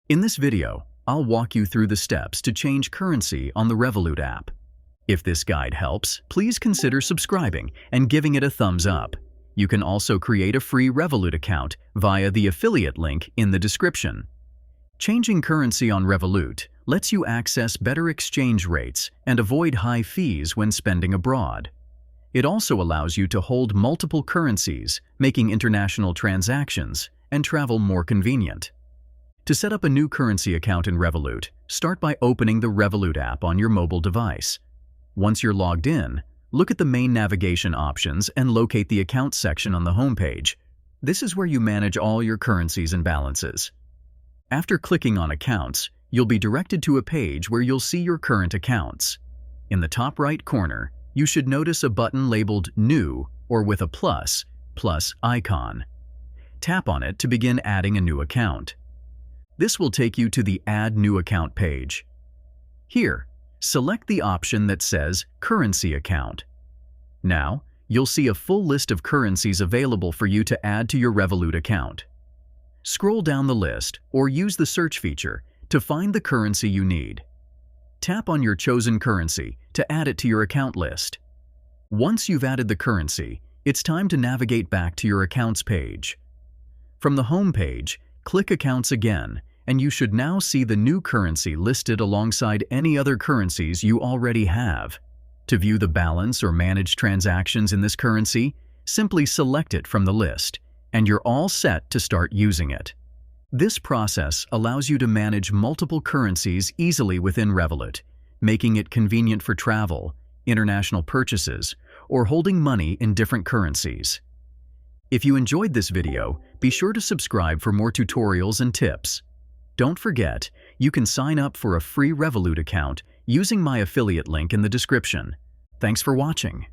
In this video, I'll walk you through the steps to change currency on the Revolut app. If this guide helps, please consider subscribing and giving it a thumbs up. You can also create a free Revolut account via the affiliate link in the description. Changing currency on Revolut lets you access better exchange rates and avoid high fees when spending abroad. It also allows you to hold multiple currencies, making international transactions and travel more convenient. To set up a new currency account in Revolut, start by opening the Revolut app on your mobile device. Once you're logged in, look at the main navigation options and locate the Account section on the homepage. This is where you manage all your currencies and balances. After clicking on Accounts, you'll be directed to a page where you'll see your current accounts. In the top right corner, you should notice a button labeled New or with a plus icon. Tap on it to begin adding a new account. This will take you to the Add New Account page. Here, select the option that says Currency Account. Now, you'll see a full list of currencies available for you to add to your Revolut account. Scroll down the list or use the search feature to find the currency you need. Tap on your chosen currency to add it to your account list. Once you've added the currency, it's time to navigate back to your Accounts page. From the home page, click Accounts again, and you should now see the new currency listed alongside any other currencies you already have. To view the balance or manage transactions in this currency, simply select it from the list, and you're all set to start using it. This process allows you to manage multiple currencies easily within Revolut, making it convenient for travel, international purchases, or holding money in different currencies. If you enjoyed this video, be sure to subscribe for more tutorials and tips. Don't forget, you can sign up for a free Revolut account using my affiliate link in the description. Thanks for watching.